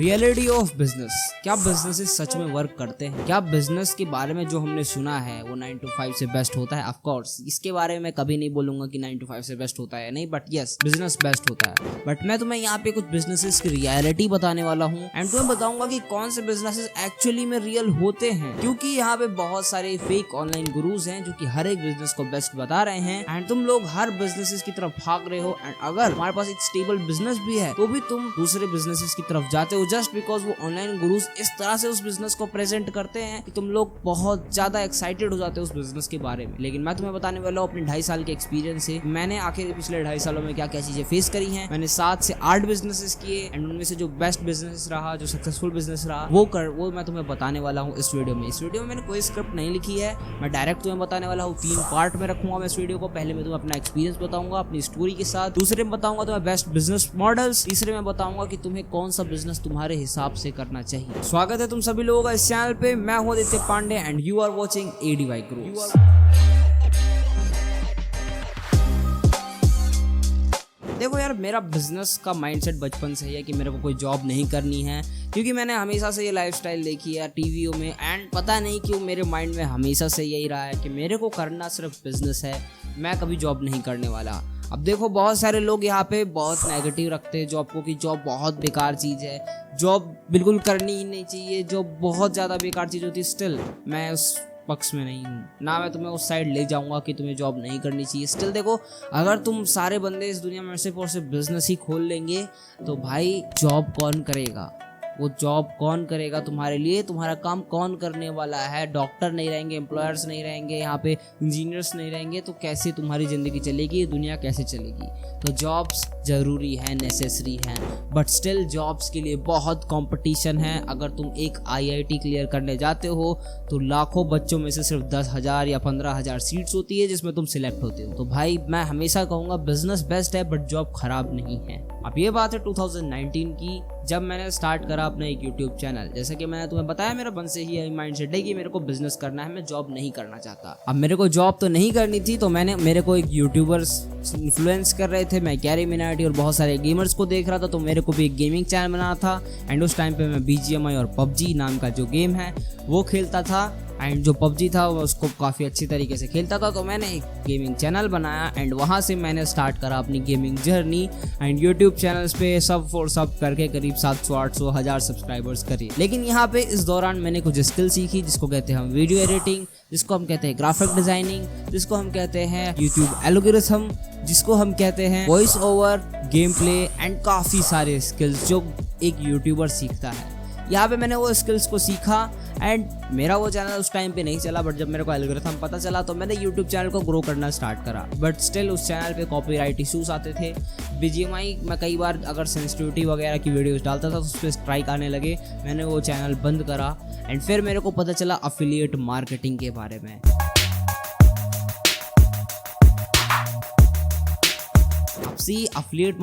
Reality of business. क्या businesses सच में work करते हैं? क्या बिजनेस के बारे में जो हमने सुना है वो 9 to 5 से बेस्ट होता है? ऑफ कोर्स इसके बारे में मैं कभी नहीं बोलूंगा कि 9 to 5 से बेस्ट होता है नहीं, बट यस बिजनेस बेस्ट होता है। बट मैं तुम्हें यहाँ पे कुछ बिजनेसेस की रियलिटी बताने वाला हूँ एंड तुम्हें बताऊंगा कि कौन से बिजनेसेस एक्चुअली में रियल होते हैं, क्योंकि यहाँ पे बहुत सारे फेक ऑनलाइन गुरुज हैं जो कि हर एक बिजनेस को बेस्ट बता रहे हैं एंड तुम लोग हर बिजनेसेस की तरफ भाग रहे हो। एंड अगर तुम्हारे पास एक स्टेबल बिजनेस भी है तो भी तुम दूसरे बिजनेसेस की तरफ जाते हो जस्ट बिकॉज वो ऑनलाइन गुरुज इस तरह से उस बिजनेस को प्रेजेंट करते हैं कि तुम लोग बहुत ज्यादा एक्साइटेड हो जाते हो उस बिजनेस के बारे में। लेकिन मैं तुम्हें बताने वाला हूँ अपने 2.5 साल के एक्सपीरियंस से मैंने आखिर पिछले 2.5 सालों में क्या क्या चीजें फेस करी हैं। मैंने 7 से 8 बिजनेसेस किए एंड उनमें से जो बेस्ट बिजनेस रहा, जो सक्सेसफुल बिजनेस रहा, वो मैं तुम्हें बताने वाला हूँ इस वीडियो में। इस वीडियो में मैंने कोई स्क्रिप्ट नहीं लिखी है, मैं डायरेक्ट तुम्हें बताने वाला हूँ। 3 पार्ट में रखूंगा मैं इस वीडियो को। पहले मैं तुम्हें अपना एक्सपीरियंस बताऊंगा अपनी स्टोरी के साथ, दूसरे में बताऊंगा तुम्हें बेस्ट बिजनेस मॉडल्स, तीसरे में बताऊंगा कि तुम्हें कौन सा बिजनेस तुम्हारे हिसाब से करना चाहिए। स्वागत है तुम सभी लोगों का इस चैनल पे। मैं हूं Aditya Pandey and you are watching ADY group. देखो यार, मेरा बिजनेस का माइंडसेट बचपन से ही है कि मेरे को कोई जॉब नहीं करनी है, क्योंकि मैंने हमेशा से ये लाइफस्टाइल देखी है टीवीओ में एंड पता नहीं क्यों मेरे माइंड में हमेशा से यही रहा है कि मेरे को करना सिर्फ बिजनेस है, मैं कभी जॉब नहीं करने वाला। अब देखो, बहुत सारे लोग यहाँ पे बहुत नेगेटिव रखते हैं जॉब को कि जॉब बहुत बेकार चीज़ है, जॉब बिल्कुल करनी ही नहीं चाहिए, जॉब बहुत ज़्यादा बेकार चीज़ होती है। स्टिल मैं उस पक्ष में नहीं हूँ ना, मैं तुम्हें उस साइड ले जाऊंगा कि तुम्हें जॉब नहीं करनी चाहिए। स्टिल देखो, अगर तुम सारे बंदे इस दुनिया में सिर्फ और सिर्फ बिजनेस ही खोल लेंगे तो भाई जॉब कौन करेगा? वो जॉब कौन करेगा तुम्हारे लिए? तुम्हारा काम कौन करने वाला है? डॉक्टर नहीं रहेंगे, एम्प्लॉयर्स नहीं रहेंगे, यहाँ पे इंजीनियर्स नहीं रहेंगे, तो कैसे तुम्हारी ज़िंदगी चलेगी? ये दुनिया कैसे चलेगी? तो जॉब्स ज़रूरी है, नेसेसरी है, बट स्टिल जॉब्स के लिए बहुत कंपटीशन है। अगर तुम एक IIT क्लियर करने जाते हो तो लाखों बच्चों में से सिर्फ 10,000 या 15,000 सीट्स होती है जिसमें तुम सिलेक्ट होते हो। तो भाई मैं हमेशा कहूँगा बिजनेस बेस्ट है बट जॉब खराब नहीं है। अब ये बात है 2019 की, जब मैंने स्टार्ट करा अपना एक यूट्यूब चैनल। जैसे कि मैंने तुम्हें बताया, मेरा बन से ही यही माइंडसेट है कि मेरे को बिजनेस करना है, मैं जॉब नहीं करना चाहता। अब मेरे को जॉब तो नहीं करनी थी, तो मेरे को एक यूट्यूबर्स इन्फ्लुएंस कर रहे थे, मैं कैरी मिनाटी और बहुत सारे गेमर्स को देख रहा था, तो मेरे को भी एक गेमिंग चैनल बनाना था। एंड उस टाइम पे मैं BGMI और PUBG नाम का जो गेम है वो खेलता था एंड जो PUBG था वो उसको काफ़ी अच्छी तरीके से खेलता था। तो मैंने एक गेमिंग चैनल बनाया एंड वहाँ से मैंने स्टार्ट करा अपनी gaming journey and YouTube channels पे सब करके करीब 700-800 हज़ार सब्सक्राइबर्स करिए। लेकिन यहाँ पे इस दौरान मैंने कुछ स्किल सीखी जिसको कहते हैं हम वीडियो एडिटिंग, जिसको हम कहते हैं ग्राफिक डिजाइनिंग, जिसको हम कहते हैं यूट्यूब एल्गोरिथम, जिसको हम कहते हैं voice over, game play and काफ़ी सारे स्किल्स जो एक यूट्यूबर सीखता है। यहाँ पे मैंने वो स्किल्स को सीखा एंड मेरा वो चैनल उस टाइम पे नहीं चला, बट जब मेरे को एल्गोरिथम पता चला तो मैंने यूट्यूब चैनल को ग्रो करना स्टार्ट करा। बट स्टिल उस चैनल पे कॉपीराइट इशूज आते थे। BGMI में कई बार अगर सेंसिटिविटी वगैरह की वीडियोस डालता था तो उस पर स्ट्राइक आने लगे, मैंने वो चैनल बंद करा। एंड फिर मेरे को पता चला अफिलिएट मार्केटिंग के बारे में। अफिलिएट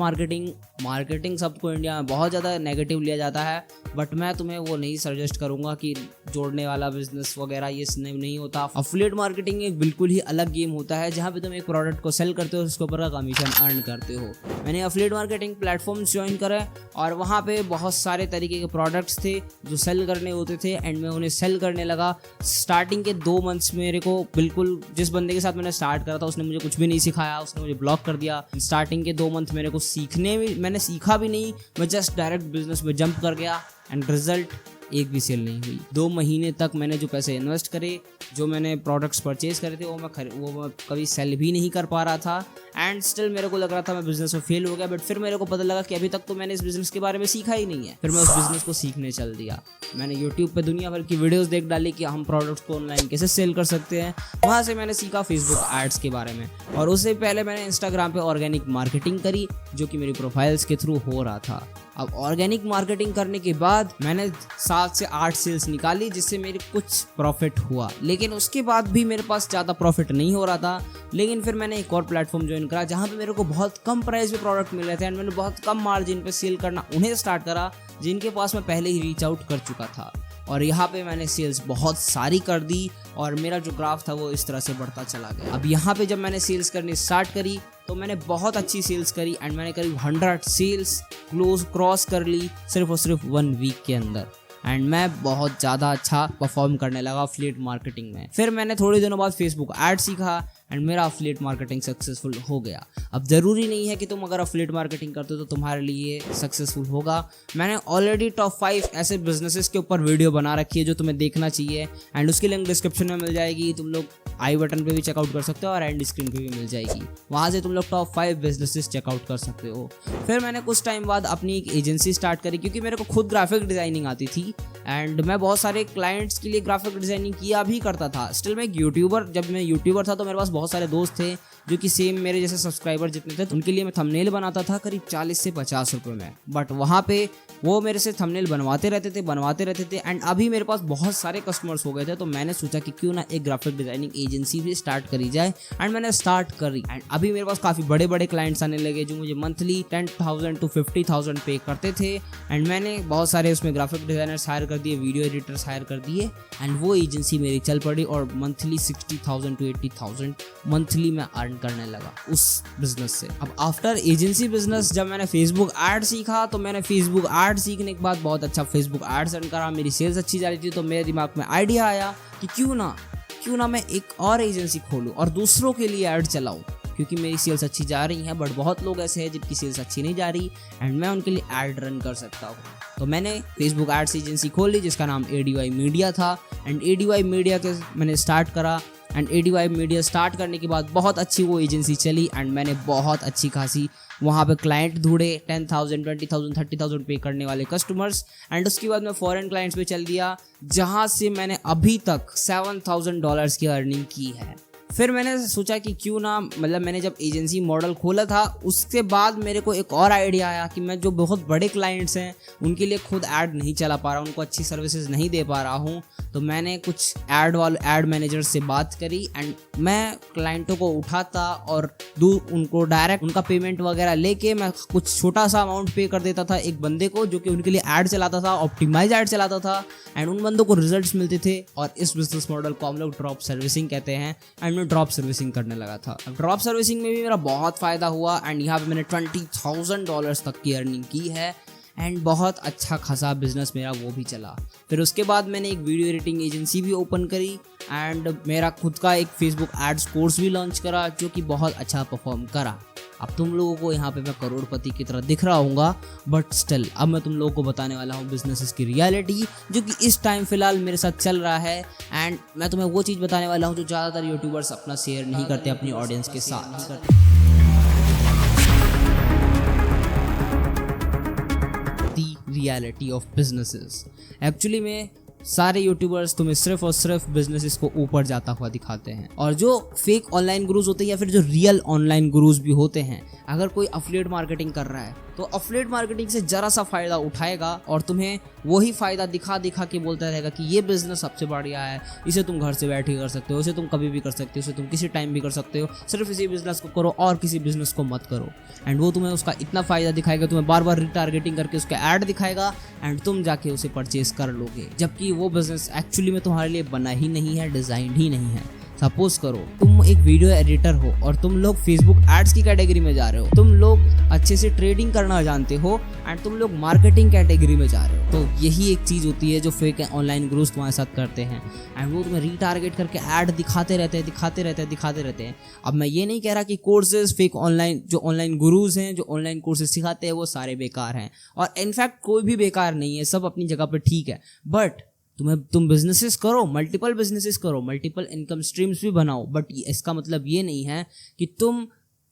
मार्केटिंग सबको इंडिया में बहुत ज़्यादा नेगेटिव लिया जाता है, बट मैं तुम्हें वो नहीं सजेस्ट करूंगा कि जोड़ने वाला बिजनेस वगैरह ये नहीं होता। अफिलिएट मार्केटिंग एक बिल्कुल ही अलग गेम होता है जहाँ पे तुम एक प्रोडक्ट को सेल करते हो, उसके ऊपर कमीशन अर्न करते हो। मैंने अफिलिएट मार्केटिंग प्लेटफॉर्म्स ज्वाइन करे और वहाँ पे बहुत सारे तरीके के प्रोडक्ट्स थे जो सेल करने होते थे एंड मैं उन्हें सेल करने लगा। स्टार्टिंग के 2 मंथ्स मेरे को बिल्कुल, जिस बंदे के साथ मैंने स्टार्ट करा था उसने मुझे कुछ भी नहीं सिखाया, उसने मुझे ब्लॉक कर दिया। स्टार्टिंग के 2 मंथ मेरे को मैंने सीखा भी नहीं, मैं जस्ट डायरेक्ट बिजनेस में जंप कर गया एंड रिजल्ट एक भी सेल नहीं हुई। 2 महीने तक मैंने जो पैसे इन्वेस्ट करे, जो मैंने प्रोडक्ट्स परचेज करे थे, वो मैं कभी सेल भी नहीं कर पा रहा था एंड स्टिल मेरे को लग रहा था मैं बिजनेस में फेल हो गया। बट फिर मेरे को पता लगा कि अभी तक तो मैंने इस बिजनेस के बारे में सीखा ही नहीं है। फिर मैं उस बिजनेस को सीखने चल दिया। मैंने यूट्यूब पे दुनिया भर की वीडियोस देख डाली कि हम प्रोडक्ट्स को ऑनलाइन कैसे सेल कर सकते हैं। वहाँ से मैंने सीखा फेसबुक एड्स के बारे में और उससे पहले मैंने इंस्टाग्राम पे ऑर्गेनिक मार्केटिंग करी जो कि मेरी प्रोफाइल्स के थ्रू हो रहा था। अब ऑर्गेनिक मार्केटिंग करने के बाद मैंने 7 से 8 सेल्स निकाली जिससे मेरे कुछ प्रॉफिट हुआ, लेकिन उसके बाद भी मेरे पास ज़्यादा प्रॉफिट नहीं हो रहा था। लेकिन फिर मैंने एक और प्लेटफॉर्म ज्वाइन करा जहाँ पे मेरे को बहुत कम प्राइस पे प्रोडक्ट मिल रहे थे एंड मैंने बहुत कम मार्जिन पे सेल करना उन्हें स्टार्ट करा जिनके पास मैं पहले ही रीच आउट कर चुका था। और यहाँ पे मैंने सेल्स बहुत सारी कर दी और मेरा जो ग्राफ था वो इस तरह से बढ़ता चला गया। अब यहाँ पे जब मैंने सेल्स करनी स्टार्ट करी तो मैंने बहुत अच्छी सेल्स करी एंड मैंने करीब 100 सेल्स क्रॉस कर ली सिर्फ और सिर्फ 1 वीक के अंदर। एंड मैं बहुत ज़्यादा अच्छा परफॉर्म करने लगा अफिलिएट मार्केटिंग में। फिर मैंने थोड़े दिनों बाद फेसबुक ऐड सीखा एंड मेरा अफिलिएट मार्केटिंग सक्सेसफुल हो गया। अब ज़रूरी नहीं है कि तुम अगर अफिलिएट मार्केटिंग करते हो तो तुम्हारे लिए सक्सेसफुल होगा। मैंने ऑलरेडी टॉप 5 ऐसे बिजनेसेस के ऊपर वीडियो बना रखी है जो तुम्हें देखना चाहिए एंड उसकी लिंक डिस्क्रिप्शन में मिल जाएगी। तुम लोग आई बटन पे भी चेकआउट कर सकते हो और एंड स्क्रीन पे भी मिल जाएगी। वहाँ से तुम लोग टॉप 5 बिजनेसेस चेकआउट कर सकते हो। फिर मैंने कुछ टाइम बाद अपनी एक एजेंसी स्टार्ट करी क्योंकि मेरे को खुद ग्राफिक डिज़ाइनिंग आती थी एंड मैं बहुत सारे क्लाइंट्स के लिए ग्राफिक डिज़ाइनिंग किया भी करता था। स्टिल मैं एक यूट्यूबर, जब मैं यूट्यूबर था तो मेरे पास बहुत सारे दोस्त थे जो कि सेम मेरे जैसे सब्सक्राइबर जितने थे, तो उनके लिए मैं थंबनेल बनाता था करीब 40 से 50 रुपये में। बट वहाँ पे वो मेरे से थंबनेल बनवाते रहते थे एंड अभी मेरे पास बहुत सारे कस्टमर्स हो गए थे। तो मैंने सोचा कि क्यों ना एक ग्राफिक डिज़ाइनिंग एजेंसी भी स्टार्ट करी जाए एंड मैंने स्टार्ट करी एंड अभी मेरे पास काफ़ी बड़े बड़े क्लाइंट्स आने लगे जो मुझे मंथली 10,000 to 50,000 पे करते थे एंड मैंने बहुत सारे उसमें ग्राफिक डिज़ाइनर्स हायर कर दिए, वीडियो एडिटर्स हायर कर दिए एंड वो एजेंसी मेरी चल पड़ी और मंथली 60,000 to 80,000 मंथली मैं अर्न करने लगा उस बिजनेस से। अब आफ्टर एजेंसी बिजनेस जब मैंने फेसबुक ऐड सीखा तो मैंने फेसबुक ऐड सीखने के बाद बहुत अच्छा फेसबुक एड्स रन करा, मेरी सेल्स अच्छी जा रही थी। तो मेरे दिमाग में आइडिया आया कि क्यों ना मैं एक और एजेंसी खोलूँ और दूसरों के लिए ऐड चलाऊँ क्योंकि मेरी सेल्स अच्छी जा रही हैं बट बहुत लोग ऐसे हैं जिनकी सेल्स अच्छी नहीं जा रही एंड मैं उनके लिए ऐड रन कर सकता हूँ। तो मैंने फेसबुक एड्स एजेंसी खोल ली जिसका नाम ADY मीडिया था एंड ADY मीडिया के मैंने स्टार्ट करा एंड ADY मीडिया स्टार्ट करने के बाद बहुत अच्छी वो एजेंसी चली एंड मैंने बहुत अच्छी खासी वहाँ पे क्लाइंट ढूंढे 10,000, 20,000, 30,000 पे करने वाले कस्टमर्स एंड उसके बाद मैं फॉरेन क्लाइंट्स पे चल दिया जहाँ से मैंने अभी तक $7,000 की अर्निंग की है। फिर मैंने सोचा कि क्यों ना, मतलब मैंने जब एजेंसी मॉडल खोला था उसके बाद मेरे को एक और आइडिया आया कि मैं जो बहुत बड़े क्लाइंट्स हैं उनके लिए खुद ऐड नहीं चला पा रहा हूँ, उनको अच्छी सर्विसेज नहीं दे पा रहा हूँ। तो मैंने कुछ ऐड मैनेजर से बात करी एंड मैं क्लाइंटों को उठाता और उनको डायरेक्ट उनका पेमेंट वगैरह लेके मैं कुछ छोटा सा अमाउंट पे कर देता था एक बंदे को जो कि उनके लिए ऐड चलाता था, ऑप्टिमाइज ऐड चलाता था एंड उन बंदों को रिजल्ट्स मिलते थे। और इस बिजनेस मॉडल को हम लोग ड्रॉप सर्विसिंग कहते हैं एंड मैं ड्रॉप सर्विसिंग करने लगा था। अब ड्रॉप सर्विसिंग में भी मेरा बहुत फ़ायदा हुआ एंड यहाँ पे मैंने $20,000 तक की अर्निंग की है एंड बहुत अच्छा खासा बिजनेस मेरा वो भी चला। फिर उसके बाद मैंने एक वीडियो एडिटिंग एजेंसी भी ओपन करी एंड मेरा खुद का एक फेसबुक एड्स कोर्स भी लॉन्च करा जो कि बहुत अच्छा परफॉर्म करा। अब तुम लोगों को यहाँ पे मैं करोड़पति की तरह दिख रहा हूँगा बट स्टिल अब मैं तुम लोगों को बताने वाला हूँ बिजनेसेस की रियलिटी जो कि इस टाइम फिलहाल मेरे साथ चल रहा है एंड मैं तुम्हें वो चीज़ बताने वाला हूँ जो ज़्यादातर यूट्यूबर्स अपना शेयर नहीं करते अपनी ऑडियंस के साथ। Reality of businesses. एक्चुअली में सारे यूट्यूबर्स तुम्हें सिर्फ और सिर्फ बिजनेसेस को ऊपर जाता हुआ दिखाते हैं और जो फेक ऑनलाइन गुरुज होते हैं या फिर जो रियल ऑनलाइन गुरुज भी होते हैं, अगर कोई अफिलिएट मार्केटिंग कर रहा है तो अफिलिएट मार्केटिंग से जरा सा फायदा उठाएगा और तुम्हें वही फायदा दिखा के बोलता रहेगा कि ये बिजनेस सबसे बढ़िया है, इसे तुम घर से बैठे कर सकते हो, इसे तुम कभी भी कर सकते हो, इसे तुम किसी टाइम भी कर सकते हो, सिर्फ इसी बिजनेस को करो और किसी बिजनेस को मत करो। एंड वो तुम्हें उसका इतना फायदा दिखाएगा, तुम्हें बार बार रिटारगेटिंग करके उसका ऐड दिखाएगा एंड तुम जाके उसे परचेज कर लोगे, जबकि वो बिजनेस एक्चुअली में तुम्हारे लिए बना ही नहीं है, डिजाइन ही नहीं है। सपोज करो तुम एक वीडियो एडिटर हो और तुम लोग फेसबुक एड्स की कैटेगरी में जा रहे हो, तुम लोग अच्छे से ट्रेडिंग करना जानते हो एंड तुम लोग मार्केटिंग कैटेगरी में जा रहे हो। तो यही एक चीज़ होती है जो फेक ऑनलाइन गुरुज तुम्हारे साथ करते हैं एंड वो तुम्हें रीटारगेट करके ऐड दिखाते रहते हैं। अब मैं ये नहीं कह रहा कि कोर्सेज फेक ऑनलाइन जो ऑनलाइन गुरुज हैं जो ऑनलाइन कोर्सेज सिखाते हैं वो सारे बेकार हैं, और इनफैक्ट कोई भी बेकार नहीं है, सब अपनी जगह पर ठीक है। बट तुम बिजनेसेस करो, मल्टीपल बिजनेसेस करो, मल्टीपल इनकम स्ट्रीम्स भी बनाओ, बट इसका मतलब ये नहीं है कि तुम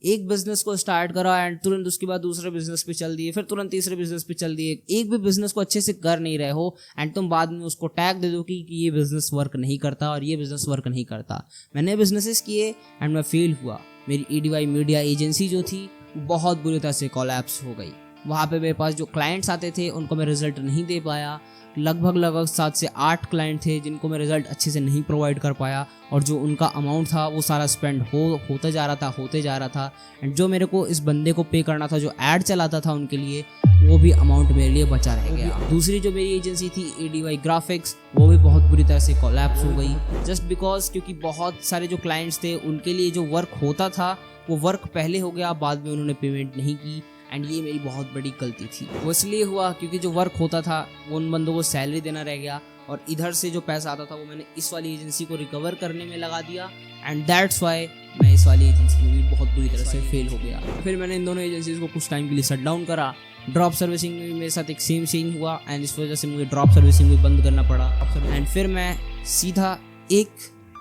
एक बिजनेस को स्टार्ट करो एंड तुरंत उसके बाद दूसरे बिजनेस पे चल दिए, फिर तुरंत तीसरे बिजनेस पे चल दिए, एक भी बिजनेस को अच्छे से कर नहीं रहे हो एंड तुम बाद में उसको टैग दे दो कि ये बिजनेस वर्क नहीं करता और ये बिजनेस वर्क नहीं करता। मैंने बिजनेसेस किए एंड मैं फेल हुआ। मेरी ADY मीडिया एजेंसी जो थी बहुत बुरी तरह से कोलैप्स हो गई, वहाँ पे मेरे पास जो क्लाइंट्स आते थे उनको मैं रिजल्ट नहीं दे पाया। लगभग 7 से 8 क्लाइंट थे जिनको मैं रिज़ल्ट अच्छे से नहीं प्रोवाइड कर पाया, और जो उनका अमाउंट था वो सारा स्पेंड होते जा रहा था। एंड जो मेरे को इस बंदे को पे करना था, जो ऐड चलाता था उनके लिए, वो भी अमाउंट मेरे लिए बचा रह गया। दूसरी जो मेरी एजेंसी थी ADY ग्राफिक्स, वो भी बहुत बुरी तरह से कोलैप्स हो गई, जस्ट बिकॉज क्योंकि बहुत सारे जो क्लाइंट्स थे उनके लिए जो वर्क होता था वो वर्क पहले हो गया, बाद में उन्होंने पेमेंट नहीं की। एंड ये मेरी बहुत बड़ी गलती थी। वो इसलिए हुआ क्योंकि जो वर्क होता था वो उन बंदों को सैलरी देना रह गया, और इधर से जो पैसा आता था वो मैंने इस वाली एजेंसी को रिकवर करने में लगा दिया। एंड दैट्स वाई मैं इस वाली एजेंसी में भी बहुत बुरी तरह से फेल हो गया। फिर मैंने इन दोनों एजेंसीज को कुछ टाइम के लिए शट डाउन करा। ड्रॉप सर्विसिंग में भी मेरे साथ एक सेम सीन हुआ, एंड इस वजह से मुझे ड्रॉप सर्विसिंग भी बंद करना पड़ा। एंड फिर मैं सीधा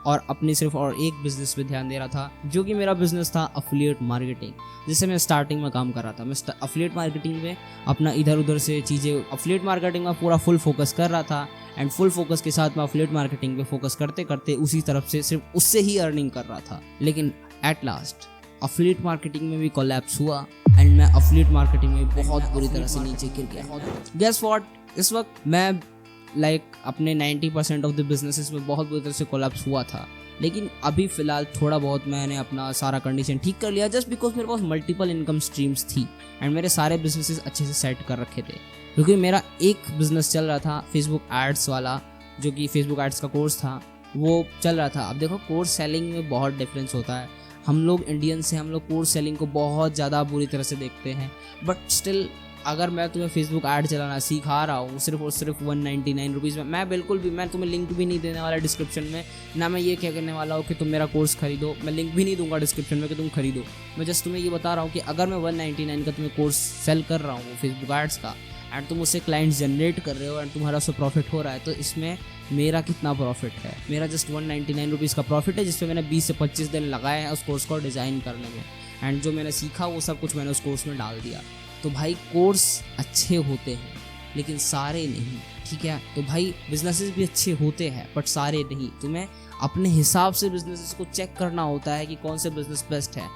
सिर्फ एक बिजनेस पे ध्यान दे रहा था, जो कि मेरा बिजनेस था अफिलिएट मार्केटिंग, जिससे मैं स्टार्टिंग में काम कर रहा था। मैं अफिलिएट मार्केटिंग में अपना इधर उधर से चीज़ें, अफिलिएट मार्केटिंग में पूरा फुल फोकस कर रहा था, एंड फुल फोकस के साथ मैं अफिलिएट मार्केटिंग पे फोकस करते करते उसी तरफ से सिर्फ उससे ही अर्निंग कर रहा था। लेकिन एट लास्ट अफिलिएट मार्केटिंग में भी कोलैप्स हुआ, एंड मैं अफिलिएट मार्केटिंग में बहुत बुरी तरह से नीचे गिर गया। गेस व्हाट, इस वक्त मैं अपने 90% ऑफ द बिजनेसेस में बहुत बुरी तरह से कोलैप्स हुआ था। लेकिन अभी फ़िलहाल थोड़ा बहुत मैंने अपना सारा कंडीशन ठीक कर लिया, जस्ट बिकॉज मेरे पास मल्टीपल इनकम स्ट्रीम्स थी, एंड मेरे सारे बिजनेसेस अच्छे से सेट कर रखे थे। क्योंकि मेरा एक बिज़नेस चल रहा था फेसबुक एड्स वाला, जो कि फेसबुक एड्स का कोर्स था, वो चल रहा था। अब देखो, कोर्स सेलिंग में बहुत डिफरेंस होता है। हम लोग इंडियंस हैं, हम लोग कोर्स सेलिंग को बहुत ज़्यादा बुरी तरह से देखते हैं, बट स्टिल अगर मैं तुम्हें फेसबुक ऐड चलाना सिखा रहा हूँ सिर्फ और सिर्फ 199 रुपीज़ में, मैं तुम्हें लिंक भी नहीं देने वाला डिस्क्रिप्शन में, ना मैं ये क्या करने वाला हूँ कि तुम मेरा कोर्स खरीदो, मैं लिंक भी नहीं दूंगा डिस्क्रिप्शन में कि तुम खरीदो। मैं जस्ट तुम्हें ये बता रहा हूँ कि अगर मैं 199 का तुम्हें कोर्स सेल कर रहा हूँ फेसबुक एड्स का, एंड तुम उससे क्लाइंट्स जनरेट कर रहे हो, एंड तुम्हारा उससे प्रॉफिट हो रहा है, तो इसमें मेरा कितना प्रॉफिट है? मेरा जस्ट 199 रुपीज़ का प्रॉफिट है, जिसपे मैंने 20 से 25 दिन लगाए हैं उस कोर्स को डिज़ाइन करने में, एंड जो मैंने सीखा वो सब कुछ मैंने उस कोर्स में डाल दिया। तो भाई, कोर्स अच्छे होते हैं लेकिन सारे नहीं, ठीक है? तो भाई, बिजनेसेस भी अच्छे होते हैं बट सारे नहीं। तुम्हें अपने हिसाब से बिजनेसेस को चेक करना होता है कि कौन से बिजनेस बेस्ट है।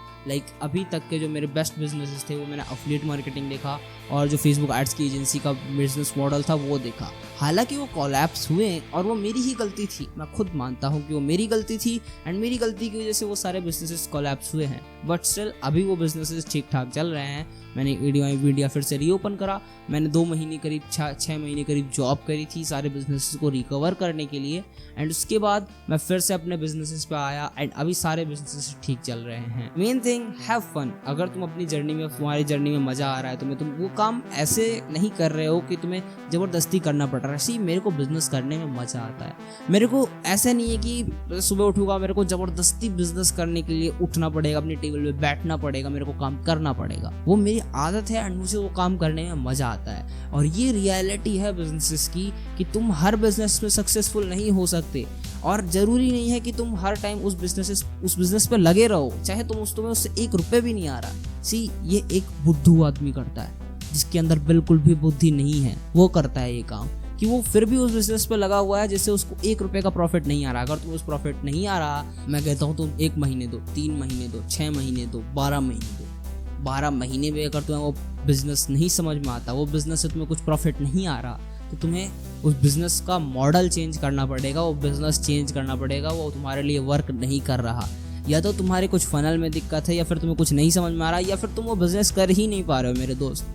अभी तक के जो मेरे बेस्ट बिजनेसेस थे वो मैंने अफिलिएट मार्केटिंग देखा, और जो फेसबुक एड्स की एजेंसी का बिजनेस मॉडल था वो देखा। हालांकि वो कोलैप्स हुए और वो मेरी ही गलती थी, मैं खुद मानता हूँ कि वो मेरी गलती थी, एंड मेरी गलती की वजह से वो सारे बिजनेसेस कोलैप्स हुए हैं। बट स्टिल अभी वो बिजनेसेस ठीक ठाक चल रहे हैं। मैंने मीडिया फिर से रीओपन करा। मैंने 2 महीने करीब 6 महीने करीब जॉब करी थी सारे बिजनेसेस को रिकवर करने के लिए, एंड उसके बाद मैं फिर से अपने बिजनेसेस पे आया, एंड अभी सारे बिजनेसेस ठीक चल रहे हैं। Main thing, have fun. अगर तुम अपनी जर्नी में, तुम्हारी जर्नी में मजा आ रहा है, तुम वो काम ऐसे नहीं कर रहे हो कि तुम्हें जबरदस्ती करना पड़ रहा है। सी, मेरे को बिजनेस करने में मजा आता है। मेरे को ऐसा नहीं है कि सुबह उठूंगा मेरे को जबरदस्ती बिजनेस करने के लिए उठना पड़ेगा, अपनी टेबल पे बैठना पड़ेगा, मेरे को काम करना पड़ेगा। वो मेरी आदत है, एंड मुझे वो काम करने में मजा आता है। और ये रियलिटी है बिजनेसेस की कि तुम हर बिजनेस में सक्सेसफुल नहीं हो सकते, और जरूरी नहीं है कि तुम हर टाइम उस बिजनेस पे लगे रहो, चाहे तुम्हें उससे 1 रुपए भी नहीं आ रहा। सी, ये एक बुद्धू आदमी करता है, जिसके अंदर बिल्कुल भी बुद्धि नहीं है, वो करता है ये काम, कि वो फिर भी उस बिजनेस पे लगा हुआ है जिससे उसको 1 रुपए का प्रॉफिट नहीं आ रहा। अगर तुम उस प्रॉफिट नहीं आ रहा, मैं कहता हूँ तुम 1 महीने दो, 3 महीने दो, 6 महीने दो, 12 महीने दो। 12 महीने में अगर तुम्हें वो बिजनेस नहीं समझ में आता, वो बिजनेस से तुम्हें कुछ प्रॉफिट नहीं आ रहा, तो तुम्हें उस बिजनेस का मॉडल चेंज करना पड़ेगा, वो बिजनेस चेंज करना पड़ेगा। वो तुम्हारे लिए वर्क नहीं कर रहा, या तो तुम्हारे कुछ फनल में दिक्कत है, या फिर तुम्हें कुछ नहीं समझ में आ रहा, या फिर तुम वो बिजनेस कर ही नहीं पा रहे हो। मेरे दोस्त,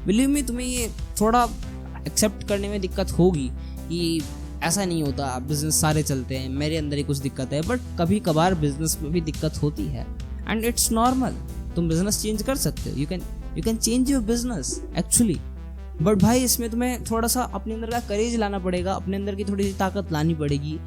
बिलीव मी, तुम्हें ये थोड़ा एक्सेप्ट करने में दिक्कत होगी कि ऐसा नहीं होता, बिजनेस सारे चलते हैं, मेरे अंदर ही कुछ दिक्कत है। बट कभी कभार बिजनेस में भी दिक्कत होती है, एंड इट्स नॉर्मल। तुम बिजनेस चेंज कर सकते हो, you can change your business actually. But भाई, इसमें तुम्हें थोड़ा सा अपने अंदर का करेज लाना पड़ेगा, अपने अंदर की थोड़ी सी ताकत लानी पड़ेगी।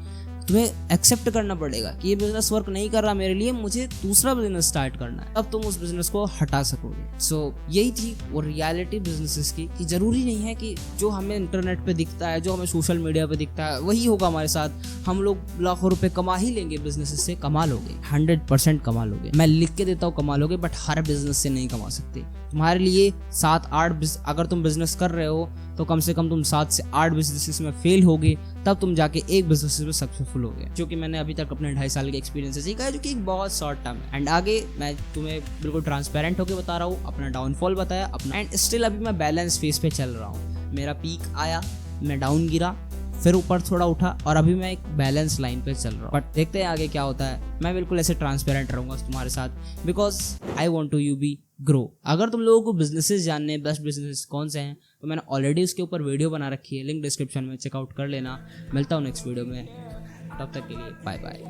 तुम्हें एक्सेप्ट करना पड़ेगा कि ये बिजनेस वर्क नहीं कर रहा मेरे लिए, मुझे दूसरा बिजनेस स्टार्ट करना है, तब तुम उस बिजनेस को हटा सकोगे। सो यही थी वो रियलिटी बिजनेसेस की, कि जरूरी नहीं है कि जो हमें इंटरनेट पे दिखता है, जो हमें सोशल मीडिया पे दिखता है, वही होगा हमारे साथ। हम लोग लाखों रुपए कमा ही लेंगे बिजनेस से, कमा लोगे, 100% कमा लोगे। मैं लिख के देता हूँ कमा लोगे, बट हर बिजनेस से नहीं कमा सकते। तुम्हारे लिए 7-8 अगर तुम बिजनेस कर रहे हो तो कम से कम तुम 7 से 8 बिजनेसेस में फेल होगे, तब तुम जाके एक बिजनेस में सक्सेसफुल होगे। जो कि मैंने अभी तक अपने 2.5 साल के एक्सपीरियंस से सीखा है, जो कि एक बहुत शॉर्ट टर्म है। एंड आगे मैं तुम्हें बिल्कुल ट्रांसपेरेंट होकर बता रहा हूँ, अपना डाउनफॉल बताया अपना, एंड स्टिल अभी मैं बैलेंस फेस पे चल रहा हूँ। मेरा पीक आया, मैं डाउन गिरा, फिर ऊपर थोड़ा उठा, और अभी मैं एक बैलेंस लाइन पे चल रहा हूँ। बट देखते हैं आगे क्या होता है। मैं बिल्कुल ऐसे ट्रांसपेरेंट रहूंगा तुम्हारे साथ, because I want to you be grow. अगर तुम लोगों को बिजनेसेस जानने हैं, बेस्ट बिजनेस कौन से हैं, तो मैंने ऑलरेडी उसके ऊपर वीडियो बना रखी है, लिंक डिस्क्रिप्शन में, चेकआउट कर लेना। मिलता हूँ नेक्स्ट वीडियो में, तब तक के लिए बाय बाय।